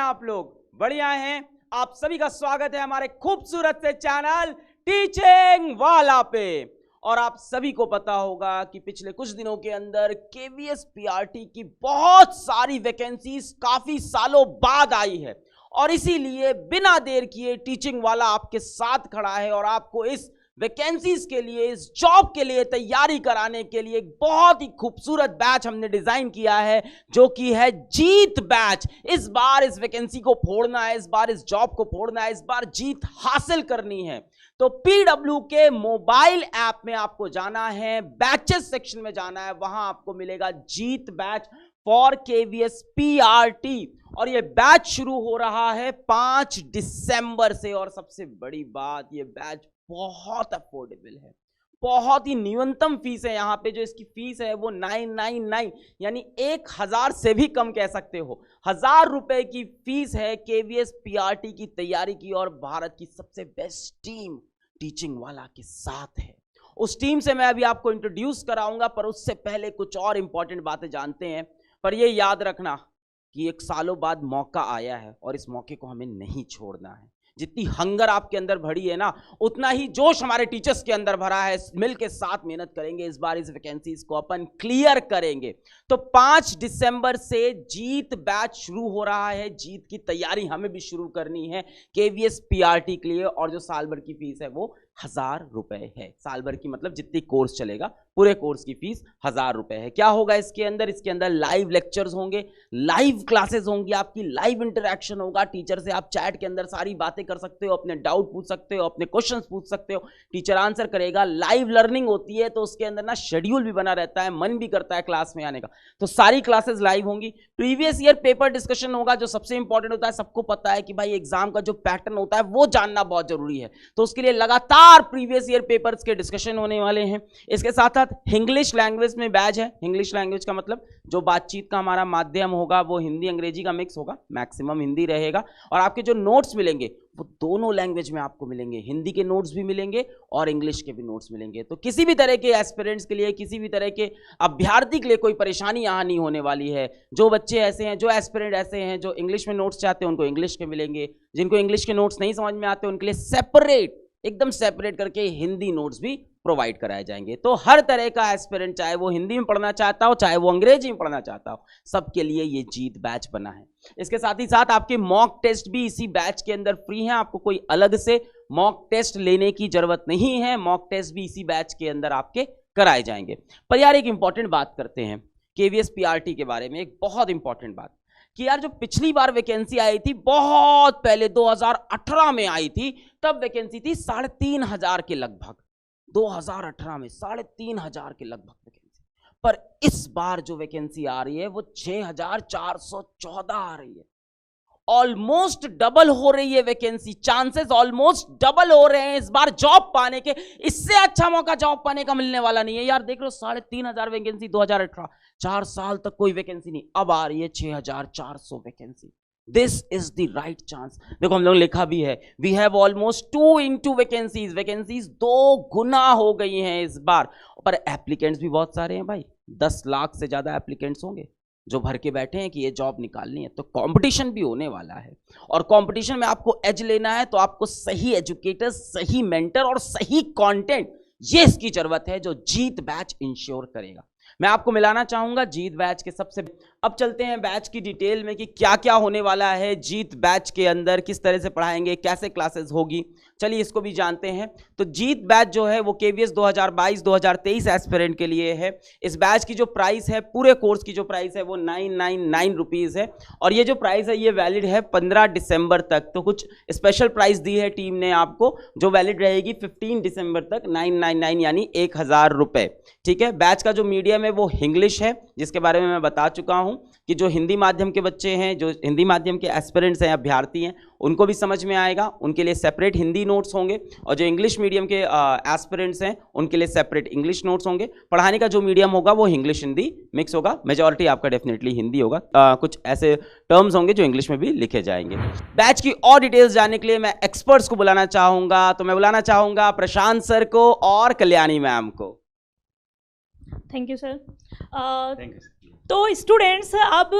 आप लोग? बढ़िया हैं? आप सभी का स्वागत है हमारे खूबसूरत से चैनल टीचिंग वाला पे। और आप सभी को पता होगा कि पिछले कुछ दिनों के अंदर केवीएस पीआरटी की बहुत सारी वैकेंसीज काफी सालों बाद आई है और इसीलिए बिना देर किए टीचिंग वाला आपके साथ खड़ा है और आपको इस वैकेंसीज के लिए, इस जॉब के लिए तैयारी कराने के लिए एक बहुत ही खूबसूरत बैच हमने डिजाइन किया है जो कि है जीत बैच। इस बार इस वैकेंसी को फोड़ना है, इस बार इस जॉब को फोड़ना है, इस बार जीत हासिल करनी है। तो पीडब्ल्यू के मोबाइल ऐप में आपको जाना है, बैचेस सेक्शन में जाना है, वहां आपको मिलेगा जीत बैच फॉर केवीएस पीआरटी और ये बैच शुरू हो रहा है 5 दिसंबर से। और सबसे बड़ी बात, ये बैच बहुत अफोर्डेबल है, बहुत ही न्यूनतम फीस है। यहाँ पे जो इसकी फीस है वो 999 यानी 1000 से भी कम कह सकते हो। 1000 रुपए की फीस है केवीएस पीआरटी की तैयारी की और भारत की सबसे बेस्ट टीम टीचिंग वाला के साथ है। उस टीम से मैं अभी आपको इंट्रोड्यूस कराऊंगा, पर उससे पहले कुछ और इंपॉर्टेंट बातें जानते हैं। पर ये याद रखना कि एक सालों बाद मौका आया है और इस मौके को हमें नहीं छोड़ना है। जितनी हंगर आपके अंदर भरी है ना, उतना ही जोश हमारे टीचर्स के अंदर भरा है। मिलके साथ मेहनत करेंगे, इस बार इस वैकेंसीज को अपन क्लियर करेंगे। तो 5 दिसंबर से जीत बैच शुरू हो रहा है। जीत की तैयारी हमें भी शुरू करनी है केवीएस पीआरटी के लिए और जो साल भर की फीस है वो 1000 रुपए है। साल भर की मतलब जितनी कोर्स चलेगा, पूरे कोर्स की फीस 1000 रुपए है। क्या होगा इसके अंदर? इसके अंदर लाइव लेक्चर्स होंगे, लाइव क्लासेस होंगी, आपकी लाइव इंटरेक्शन होगा। टीचर से आप चैट के अंदर सारी बातें कर सकते हो, अपने डाउट पूछ सकते हो, अपने क्वेश्चंस पूछ सकते हो, टीचर आंसर करेगा। लाइव लर्निंग होती है तो उसके अंदर ना शेड्यूल भी बना रहता है, मन भी करता है क्लास में आने का। तो सारी क्लासेस लाइव होंगी। प्रीवियस ईयर पेपर डिस्कशन होगा जो सबसे इंपॉर्टेंट होता है। सबको पता है कि भाई एग्जाम का जो पैटर्न होता है वो जानना बहुत जरूरी है, तो उसके लिए लगातार प्रीवियस ईयर पेपर्स के डिस्कशन होने वाले हैं। इसके साथ साथ इंग्लिश लैंग्वेज में बैच है। इंग्लिश लैंग्वेज का मतलब जो बातचीत का हमारा माध्यम होगा वो हिंदी अंग्रेजी का मिक्स होगा, मैक्सिमम हिंदी रहेगा। और आपके जो नोट्स मिलेंगे वो दोनों लैंग्वेज में आपको मिलेंगे, हिंदी के नोट्स भी मिलेंगे और इंग्लिश के भी नोट्स मिलेंगे। तो किसी भी तरह के एस्पिरेंट्स के लिए, किसी भी तरह के अभ्यर्थी के लिए कोई परेशानी यहाँ नहीं होने वाली है। जो बच्चे ऐसे हैं, जो एस्पिरेंट ऐसे हैं जो इंग्लिश में नोट्स चाहते हैं, उनको इंग्लिश के मिलेंगे। जिनको इंग्लिश के नोट्स नहीं समझ में आते उनके लिए सेपरेट, एकदम सेपरेट करके हिंदी नोट्स भी प्रोवाइड कराए जाएंगे। तो हर तरह का एस्पिरेंट, चाहे वो हिंदी में पढ़ना चाहता हो, चाहे वो अंग्रेजी में पढ़ना चाहता हो, सबके लिए ये जीत बैच बना है। इसके साथ ही साथ आपके मॉक टेस्ट भी इसी बैच के अंदर फ्री हैं। आपको कोई अलग से मॉक टेस्ट लेने की जरूरत नहीं है, मॉक टेस्ट भी इसी बैच के अंदर आपके कराए जाएंगे। पर यार एक इंपॉर्टेंट बात करते हैं केवीएस पीआरटी के बारे में, एक बहुत इंपॉर्टेंट बात कि यार जो पिछली बार वैकेंसी आई थी, बहुत पहले 2018 में आई थी, तब वैकेंसी थी 3500 के लगभग। 2018 में 3500 के लगभग वैकेंसी। पर इस बार जो वैकेंसी आ रही है वो 6414 आ रही है। ऑलमोस्ट डबल हो रही है वैकेंसी, चांसेस ऑलमोस्ट डबल हो रहे हैं इस बार जॉब पाने के। इससे अच्छा मौका जॉब पाने का मिलने वाला नहीं है यार। देख लो 3500 वैकेंसी 2018, 4 साल तक कोई वैकेंसी नहीं, अब आ रही है 6400 vacancy. This is the right chance. देखो हम लोग लिखा भी है, we have almost 2 into vacancies. Vacancies 2 गुना हो गई हैं इस बार। पर एप्लीकेंट्स भी बहुत सारे हैं भाई, 10 लाख से ज्यादा एप्लीकेंट्स होंगे जो भर के बैठे हैं कि ये जॉब निकालनी है। तो कंपटीशन भी होने वाला है और कंपटीशन में आपको एज लेना है तो आपको सही एजुकेटर, सही मेंटर और सही कंटेंट, ये इसकी जरूरत है जो जीत बैच इंश्योर करेगा। मैं आपको मिलाना चाहूंगा जीत बैच के सबसे। अब चलते हैं बैच की डिटेल में कि क्या क्या होने वाला है जीत बैच के अंदर, किस तरह से पढ़ाएंगे, कैसे क्लासेस होगी। चलिए इसको भी जानते हैं। तो जीत बैच जो है वो केवीएस 2022-2023 एस्पिरेंट के लिए है। इस बैच की जो प्राइस है, पूरे कोर्स की जो प्राइस है वो 999 रुपीज़ है और ये जो प्राइस है ये वैलिड है 15 दिसंबर तक। तो कुछ स्पेशल प्राइस दी है टीम ने आपको जो वैलिड रहेगी 15 दिसंबर तक, 999 यानी 1000 रुपए। ठीक है। बैच का जो मीडियम है वो इंग्लिश है, जिसके बारे में मैं बता चुका हूं कि जो हिंदी माध्यम के बच्चे हैं, जो हिंदी माध्यम के एस्पिरेंट्स हैं, अभ्यर्थी हैं, उनको भी समझ में आएगा, उनके लिए सेपरेट हिंदी नोट्स होंगे। और जो इंग्लिश मीडियम के एस्पिरेंट्स हैं उनके लिए सेपरेट इंग्लिश नोट्स होंगे। पढ़ाने का जो मीडियम होगा वो इंग्लिश हिंदी मिक्स होगा। मेजॉरिटी आपका डेफिनेटली हिंदी होगा, कुछ ऐसे टर्म्स होंगे जो इंग्लिश में भी लिखे जाएंगे। बैच की और डिटेल्स जानने के लिए मैं एक्सपर्ट्स को बुलाना चाहूंगा। तो मैं बुलाना चाहूंगा प्रशांत सर को और कल्याणी मैम को। Thank you sir. Thank you. तो स्टूडेंट्स, अब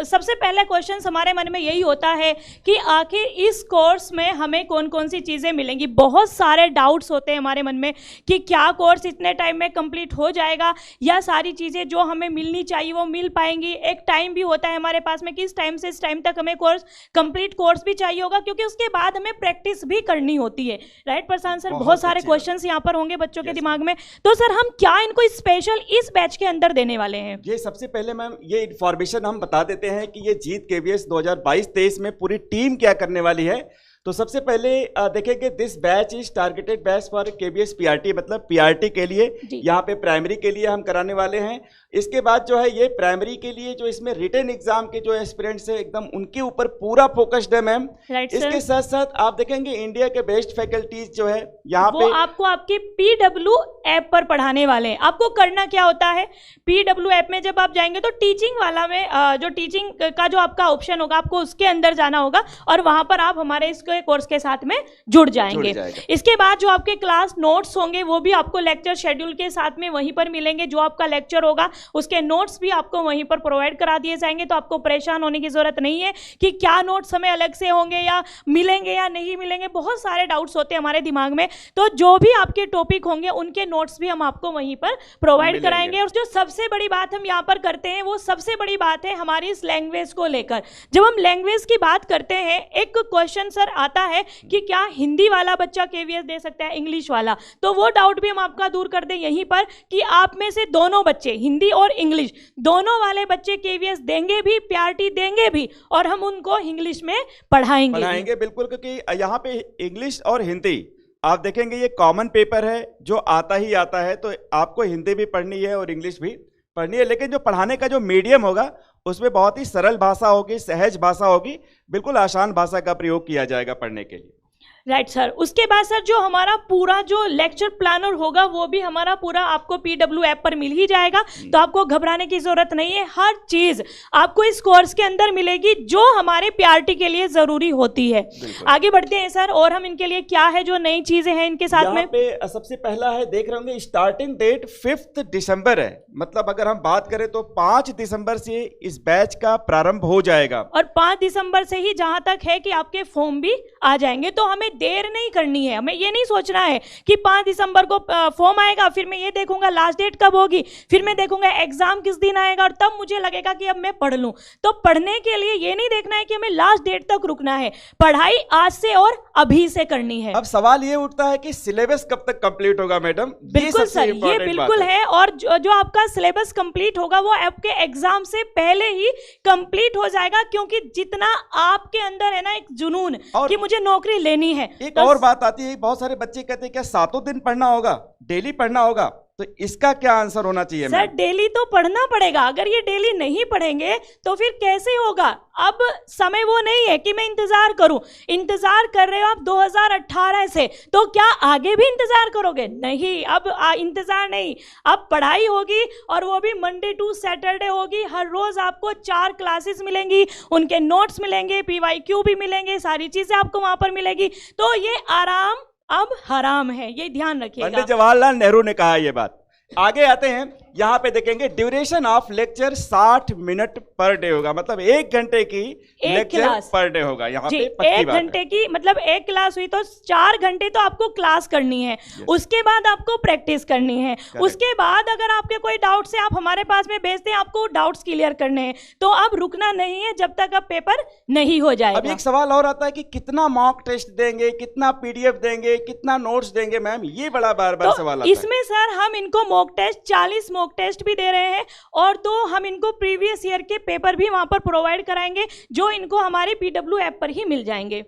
सबसे पहला क्वेश्चन हमारे मन में यही होता है कि आखिर इस कोर्स में हमें कौन कौन सी चीज़ें मिलेंगी। बहुत सारे डाउट्स होते हैं हमारे मन में कि क्या कोर्स इतने टाइम में कंप्लीट हो जाएगा या सारी चीज़ें जो हमें मिलनी चाहिए वो मिल पाएंगी। एक टाइम भी होता है हमारे पास में कि इस टाइम से इस टाइम तक हमें कंप्लीट कोर्स भी चाहिए होगा, क्योंकि उसके बाद हमें प्रैक्टिस भी करनी होती है। राइट प्रशांत सर, बहुत सारे क्वेश्चंस यहाँ पर होंगे बच्चों के दिमाग में। तो सर, हम क्या इनको स्पेशल इस बैच के अंदर देने वाले हैं? ये सबसे पहले मैम ये इन्फॉर्मेशन हम बता देते हैं कि ये जीत केवीएस 2022-23 में पूरी टीम क्या करने वाली है। तो सबसे पहले देखेंगे, this batch is targeted batch for KVS PRT, मतलब पीआरटी के लिए, यहाँ पे प्राइमरी के लिए हम कराने वाले हैं। इसके बाद जो है ये प्राइमरी के लिए जो इसमें रिटन एग्जाम के जो एस्पिरेंट्स है एकदम उनके ऊपर पूरा फोकस्ड है मैम। इसके साथ साथ आप देखेंगे इंडिया के बेस्ट फैकल्टीज जो है यहाँ पे आपको आपके पीडब्ल्यू ऐप पर पढ़ाने वाले हैं। आपको करना क्या होता है, पीडब्ल्यू ऐप में जब आप जाएंगे तो टीचिंग वाला में जो टीचिंग का जो आपका ऑप्शन होगा आपको उसके अंदर जाना होगा और वहां पर आप हमारे इस कोर्स के साथ में जुड़ जाएंगे। इसके बाद जो आपके क्लास नोट्स होंगे वो भी आपको लेक्चर शेड्यूल के साथ में वहीं पर मिलेंगे। जो आपका लेक्चर होगा उसके नोट्स भी आपको वहीं पर प्रोवाइड करा दिए जाएंगे, तो आपको परेशान होने की जरूरत नहीं है कि क्या नोट्स हमें अलग से होंगे या मिलेंगे या नहीं मिलेंगे। बहुत सारे डाउट्स होते हैं हमारे दिमाग में, तो जो भी आपके टॉपिक होंगे उनके नोट्स भी हम आपको वहीं पर प्रोवाइड कराएंगे। और जो सबसे बड़ी बात हम यहाँ पर करते हैं वो सबसे बड़ी बात है हमारी इस लैंग्वेज को लेकर। जब हम लैंग्वेज की बात करते हैं, एक क्वेश्चन सर आता है कि क्या हिंदी वाला बच्चा केवीएस दे सकता है, इंग्लिश वाला, तो वो डाउट भी हम आपका दूर कर दें यहीं पर कि आप में से दोनों बच्चे, हिंदी और इंग्लिश दोनों वाले बच्चे केवीएस देंगे भी, पीआरटी देंगे भी, और हम उनको इंग्लिश में पढ़ाएंगे बिल्कुल, क्योंकि यहाँ पे इंग्लिश और हिंदी आप देखेंगे ये कॉमन पेपर है जो आता ही आता है, तो आपको हिंदी भी पढ़नी है और इंग्लिश भी पढ़नी है, लेकिन जो पढ़ाने का जो मीडियम होगा उसमें बहुत ही सरल भाषा होगी, सहज भाषा होगी, बिल्कुल आसान भाषा का प्रयोग किया जाएगा पढ़ने के लिए। Right sir. उसके बाद सर जो हमारा पूरा जो लेक्चर प्लानर होगा वो भी हमारा पूरा आपको पीडब्ल्यू ऐप पर मिल ही जाएगा, तो आपको घबराने की जरूरत नहीं है। हर चीज आपको इस कोर्स के अंदर मिलेगी जो हमारे पीआरटी के लिए जरूरी होती है। आगे बढ़ते हैं सर, और हम इनके लिए क्या है जो नई चीजें हैं इनके साथ में। पे सबसे पहला है, देख रहे होंगे स्टार्टिंग डेट 5 दिसंबर है, मतलब अगर हम बात करें तो 5 दिसंबर से इस बैच का प्रारंभ हो जाएगा और 5 दिसंबर से ही जहां तक है कि आपके फॉर्म भी आ जाएंगे। तो हमें देर नहीं करनी है, हमें ये नहीं सोचना है कि 5 दिसंबर को फॉर्म आएगा, फिर मैं ये देखूंगा लास्ट डेट कब होगी, फिर मैं देखूंगा एग्जाम किस दिन आएगा और तब मुझे लगेगा कि अब मैं पढ़ लूं। तो पढ़ने के लिए ये नहीं देखना है कि हमें लास्ट डेट तक रुकना है, पढ़ाई आज से और अभी से करनी है। अब सवाल ये उठता है कि सिलेबस कब तक कंप्लीट होगा मैडम? बिल्कुल सर, ये बिल्कुल है, और जो आपका सिलेबस कंप्लीट होगा वो आपके एग्जाम से पहले ही कंप्लीट हो जाएगा, क्योंकि जितना आपके अंदर है ना एक जुनून कि मुझे नौकरी लेनी है। एक और बात आती है, बहुत सारे बच्चे कहते हैं क्या 7 दिन पढ़ना होगा, डेली पढ़ना होगा, तो इसका क्या आंसर होना चाहिए? सर डेली तो पढ़ना पड़ेगा, अगर ये डेली नहीं पढ़ेंगे तो फिर कैसे होगा। अब समय वो नहीं है कि मैं इंतजार करूं, इंतजार कर रहे हो आप 2018 से, तो क्या आगे भी इंतजार करोगे? नहीं, अब इंतजार नहीं, अब पढ़ाई होगी, और वो भी मंडे टू सैटरडे होगी। हर रोज आपको 4 क्लासेस मिलेंगी, उनके नोट्स मिलेंगे, पीवाईक्यू भी मिलेंगे, सारी चीजें आपको वहां पर मिलेगी। तो ये आराम अब हराम है, ये ध्यान रखिएगा। पंडित जवाहरलाल नेहरू ने कहा ये बात। आगे आते हैं, यहाँ पे देखेंगे duration of lecture 60 minute per day होगा, मतलब 1 घंटे की लेक्चर पर डे होगा। यहाँ पे 1 घंटे की, मतलब एक क्लास हुई तो 4 घंटे तो आपको क्लास करनी है, उसके बाद आपको प्रैक्टिस करनी है, उसके बाद अगर आपके कोई डाउट्स है आप हमारे पास में भेजते हैं, आपको डाउट्स क्लियर करने हैं, तो अब रुकना नहीं है जब तक अब पेपर नहीं हो जाएगा। अब एक सवाल और आता है कि कितना मॉक टेस्ट देंगे, कितना पीडीएफ देंगे, कितना नोट्स देंगे मैम, ये बड़ा बार बार सवाल आता है। इसमें सर हम इनको मॉक टेस्ट 40 मॉक टेस्ट भी दे रहे हैं, और तो हम इनको प्रीवियस ईयर के पेपर भी वहां पर प्रोवाइड कराएंगे जो इनको हमारे पीडब्ल्यू ऐप पर ही मिल जाएंगे।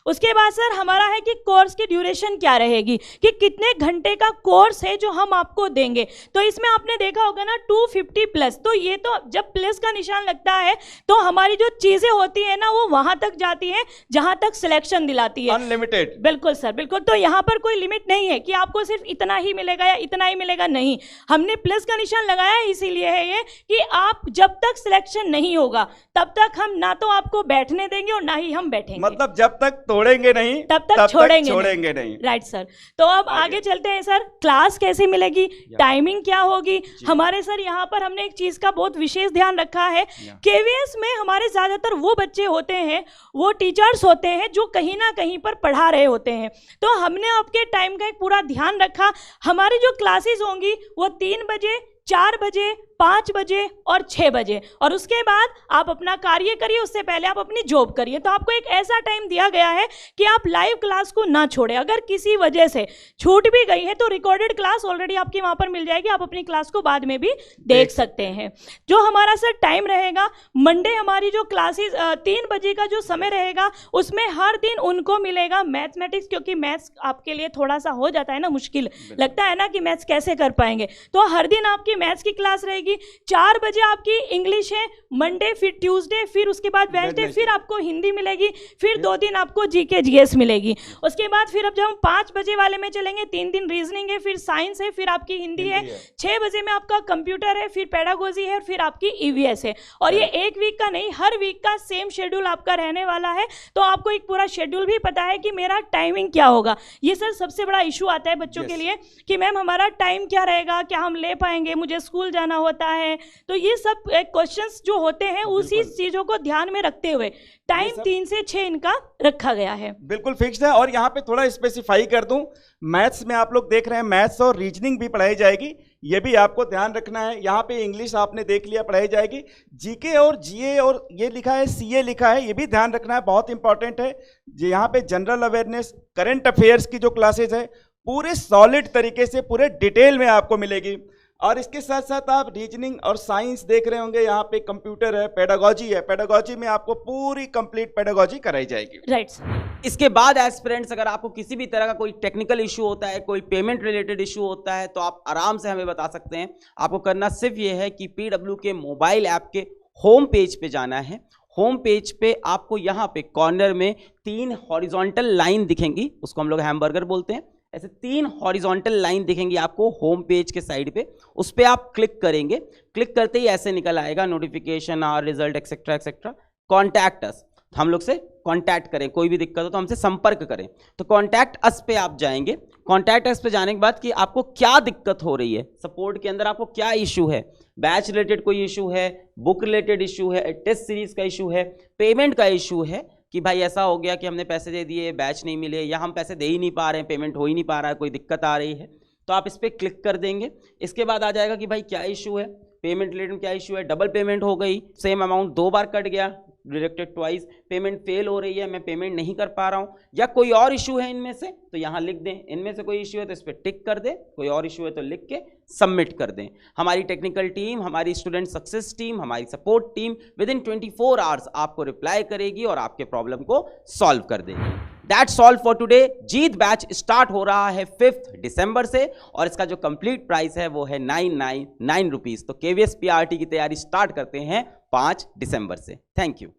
उसके बाद सर हमारा है कि कोर्स की ड्यूरेशन क्या रहेगी, कि कितने घंटे का कोर्स है जो हम आपको देंगे। तो इसमें आपने देखा होगा ना 250 प्लस, तो ये तो जब प्लस का निशान लगता है तो हमारी जो चीजें होती है ना वो वहां तक जाती है जहां तक सिलेक्शन दिलाती है, अनलिमिटेड। बिल्कुल सर, बिल्कुल। तो यहाँ पर कोई लिमिट नहीं है कि आपको सिर्फ इतना ही मिलेगा या इतना ही मिलेगा, नहीं, हमने प्लस का निशान लगाया इसीलिए है ये कि आप जब तक सिलेक्शन नहीं होगा तब तक हम ना तो आपको बैठने देंगे और ना ही हम बैठेंगे, मतलब जब तक तोड़ेंगे नहीं तब तक छोड़ेंगे नहीं। Right sir. तो अब आगे चलते हैं सर, क्लास कैसे मिलेगी, टाइमिंग क्या होगी हमारे सर। यहाँ पर हमने एक चीज का बहुत विशेष ध्यान रखा है, केवीएस में हमारे ज्यादातर वो बच्चे होते हैं, वो टीचर्स होते हैं जो कहीं ना कहीं पर पढ़ा रहे होते हैं। तो हमने आपके टाइम का एक पूरा ध्यान रखा। हमारी जो क्लासेस होंगी वो 3 बजे, 4 बजे, 5 बजे और 6 बजे, और उसके बाद आप अपना कार्य करिए, उससे पहले आप अपनी जॉब करिए। तो आपको एक ऐसा टाइम दिया गया है कि आप लाइव क्लास को ना छोड़ें। अगर किसी वजह से छूट भी गई है तो रिकॉर्डेड क्लास ऑलरेडी आपकी वहाँ पर मिल जाएगी, आप अपनी क्लास को बाद में भी देख सकते हैं। जो हमारा सर टाइम रहेगा, मंडे हमारी जो क्लासेस 3 बजे का जो समय रहेगा उसमें हर दिन उनको मिलेगा मैथमेटिक्स, क्योंकि मैथ्स आपके लिए थोड़ा सा हो जाता है ना मुश्किल, लगता है ना कि मैथ्स कैसे कर पाएंगे, तो हर दिन आपकी मैथ्स की क्लास रहेगी। 4 बजे आपकी इंग्लिश है, मंडे, फिर ट्यूसडे, फिर उसके बाद वेडनेसडे, फिर आपको हिंदी मिलेगी, फिर 2 दिन आपको जीके जीएस मिलेगी। उसके बाद फिर अब जब हम 5 बजे वाले में चलेंगे, 3 दिन रीजनिंग है, फिर साइंस है, फिर आपकी हिंदी है। 6 बजे में आपका कंप्यूटर है, फिर पेडागोजी है, फिर आपकी ईवीएस है। और ये एक वीक का नहीं, हर वीक का सेम शेड्यूल आपका रहने वाला है। तो आपको एक पूरा शेड्यूल भी पता है कि मेरा टाइमिंग क्या होगा। ये सर सबसे बड़ा इशू आता है बच्चों के लिए कि मैम हमारा टाइम क्या रहेगा, क्या हम ले पाएंगे, मुझे स्कूल जाना होता है। तो ये सब क्वेश्चंस जो होते हैं उसी चीजों को ध्यान में रखते हुए टाइम 3 से 6 इनका रखा गया है। बिल्कुल फिक्स्ड है। और यहाँ पे थोड़ा स्पेसिफाई कर दूं, मैथ्स में आप लोग देख रहे हैं मैथ्स और रीजनिंग भी पढ़ाई जाएगी, ये भी आपको ध्यान रखना है। यहाँ पे इंग्लिश आपने देख लिया पढ़ाई जाएगी, जीके और जीए और ये लिखा है सीए लिखा है, ये भी ध्यान रखना है, बहुत इंपॉर्टेंट है। यहाँ पे जनरल अवेयरनेस, करंट अफेयर्स की जो क्लासेज है पूरे सॉलिड तरीके से पूरे डिटेल में आपको मिलेगी। और इसके साथ साथ आप रीजनिंग और साइंस देख रहे होंगे, यहाँ पे कंप्यूटर है, पेडागोजी है, पेडागोजी में आपको पूरी कंप्लीट पेडागोजी कराई जाएगी। राइट। इसके बाद एस्पिरेंट्स, अगर आपको किसी भी तरह का कोई टेक्निकल इशू होता है, कोई पेमेंट रिलेटेड इशू होता है, तो आप आराम से हमें बता सकते हैं। आपको करना सिर्फ ये है कि पीडब्ल्यू के मोबाइल ऐप के होम पेज पे जाना है। होम पेज पे आपको यहाँ पे कॉर्नर में 3 हॉरिजॉन्टल लाइन दिखेंगी, उसको हम लोग हैमबर्गर बोलते हैं। ऐसे 3 हॉरिजॉन्टल लाइन दिखेंगी आपको होम पेज के साइड पे, उस पर आप क्लिक करेंगे। क्लिक करते ही ऐसे निकल आएगा नोटिफिकेशन और result etcetera etcetera, contact us, हम लोग से कांटेक्ट करें, कोई भी दिक्कत हो तो हमसे संपर्क करें। तो कांटेक्ट अस पे आप जाएंगे। कांटेक्ट अस पे जाने के बाद कि आपको क्या दिक्कत हो रही है, सपोर्ट के अंदर आपको क्या इशू है, बैच रिलेटेड कोई इशू है, बुक रिलेटेड इशू है, टेस्ट सीरीज का इशू है, पेमेंट का इशू है कि भाई ऐसा हो गया कि हमने पैसे दे दिए, बैच नहीं मिले, या हम पैसे दे ही नहीं पा रहे हैं, पेमेंट हो ही नहीं पा रहा है, कोई दिक्कत आ रही है, तो आप इस पर क्लिक कर देंगे। इसके बाद आ जाएगा कि भाई क्या इशू है, पेमेंट रिलेटेड क्या इशू है, डबल पेमेंट हो गई, सेम अमाउंट 2 बार कट गया, डिडक्टेड ट्वाइस, पेमेंट फेल हो रही है, मैं पेमेंट नहीं कर पा रहा हूँ, या कोई और इशू है इनमें से, तो यहाँ लिख दें। इनमें से कोई इशू है तो इस पर टिक कर दें, कोई और इशू है तो लिख के सबमिट कर दें। हमारी टेक्निकल टीम, हमारी स्टूडेंट सक्सेस टीम, हमारी support team with in 24 hours आपको रिप्लाई करेगी और आपके प्रॉब्लम को सॉल्व कर देगी। That's all for today. Jeet batch start हो रहा है 5 दिसंबर से और इसका जो कंप्लीट प्राइस है वो है 999 रुपीज। तो केवीएस पीआरटी की तैयारी स्टार्ट करते हैं 5 दिसंबर से। Thank you.